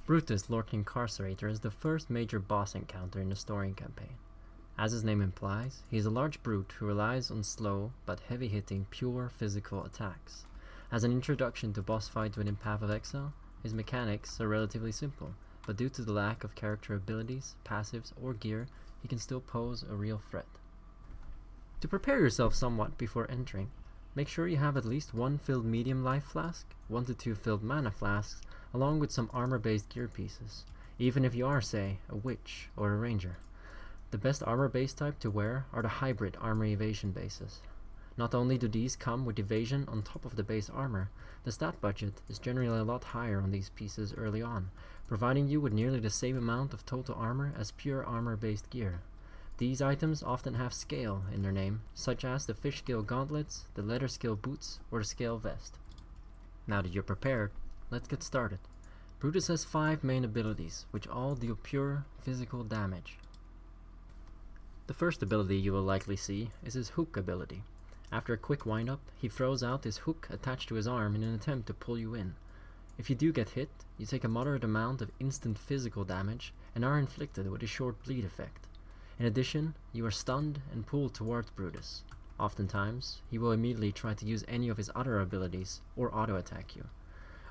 Brutus, Lord Incarcerator, is the first major boss encounter in the story campaign. As his name implies, he is a large brute who relies on slow but heavy-hitting pure physical attacks. As an introduction to boss fights within Path of Exile, his mechanics are relatively simple, but due to the lack of character abilities, passives, or gear, he can still pose a real threat. To prepare yourself somewhat before entering, make sure you have at least 1 filled medium life flask, 1 to 2 filled mana flasks, along with some armor-based gear pieces, even if you are, say, a witch or a ranger. The best armor-based type to wear are the hybrid armor evasion bases. Not only do these come with evasion on top of the base armor, the stat budget is generally a lot higher on these pieces early on, providing you with nearly the same amount of total armor as pure armor-based gear. These items often have scale in their name, such as the fish scale gauntlets, the leather scale boots, or the scale vest. Now that you're prepared, let's get started. Brutus has 5 main abilities, which all deal pure physical damage. The first ability you will likely see is his hook ability. After a quick wind-up, he throws out his hook attached to his arm in an attempt to pull you in. If you do get hit, you take a moderate amount of instant physical damage and are inflicted with a short bleed effect. In addition, you are stunned and pulled towards Brutus. Oftentimes, he will immediately try to use any of his other abilities or auto-attack you.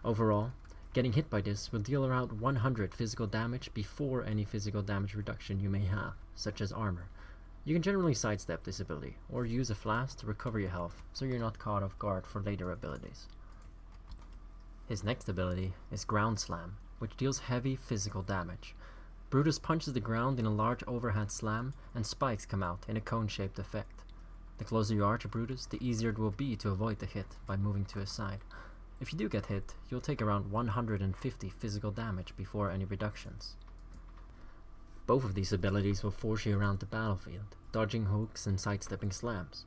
Overall, getting hit by this will deal around 100 physical damage before any physical damage reduction you may have, such as armor. You can generally sidestep this ability, or use a flask to recover your health, so you're not caught off guard for later abilities. His next ability is Ground Slam, which deals heavy physical damage. Brutus punches the ground in a large overhead slam, and spikes come out in a cone-shaped effect. The closer you are to Brutus, the easier it will be to avoid the hit by moving to his side. If you do get hit, you'll take around 150 physical damage before any reductions. Both of these abilities will force you around the battlefield, dodging hooks and sidestepping slams.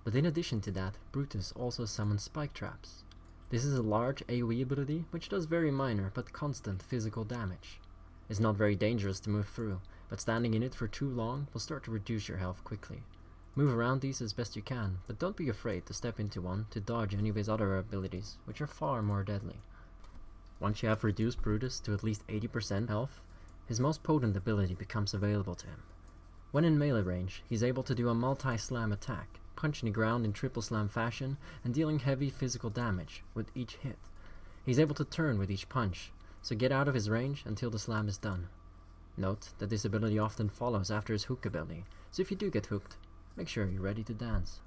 But in addition to that, Brutus also summons spike traps. This is a large AoE ability which does very minor but constant physical damage. It's not very dangerous to move through, but standing in it for too long will start to reduce your health quickly. Move around these as best you can, but don't be afraid to step into one to dodge any of his other abilities, which are far more deadly. Once you have reduced Brutus to at least 80% health, his most potent ability becomes available to him. When in melee range, he's able to do a multi-slam attack, punching the ground in triple slam fashion and dealing heavy physical damage with each hit. He's able to turn with each punch, so get out of his range until the slam is done. Note that this ability often follows after his hook ability, so if you do get hooked, make sure you're ready to dance.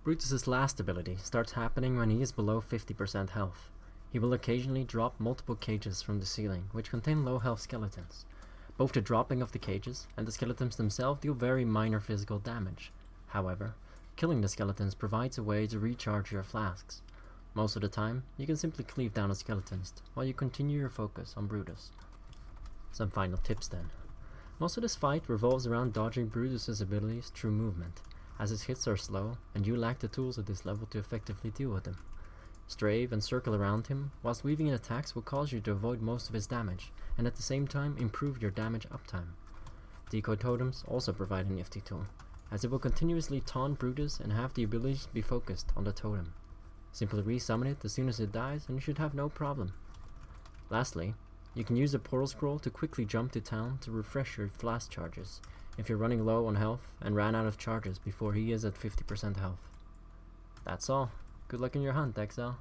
Brutus's last ability starts happening when he is below 50% health. He will occasionally drop multiple cages from the ceiling, which contain low health skeletons. Both the dropping of the cages and the skeletons themselves deal very minor physical damage. However, killing the skeletons provides a way to recharge your flasks. Most of the time, you can simply cleave down the skeletons while you continue your focus on Brutus. Some final tips then. Most of this fight revolves around dodging Brutus's abilities through movement, as his hits are slow and you lack the tools at this level to effectively deal with them. Strafe and circle around him, whilst weaving in attacks will cause you to avoid most of his damage, and at the same time improve your damage uptime. Decoy totems also provide a nifty tool, as it will continuously taunt Brutus and have the ability to be focused on the totem. Simply resummon it as soon as it dies and you should have no problem. Lastly, you can use the portal scroll to quickly jump to town to refresh your flask charges, if you're running low on health and ran out of charges before he is at 50% health. That's all. Good luck in your hunt, Exile.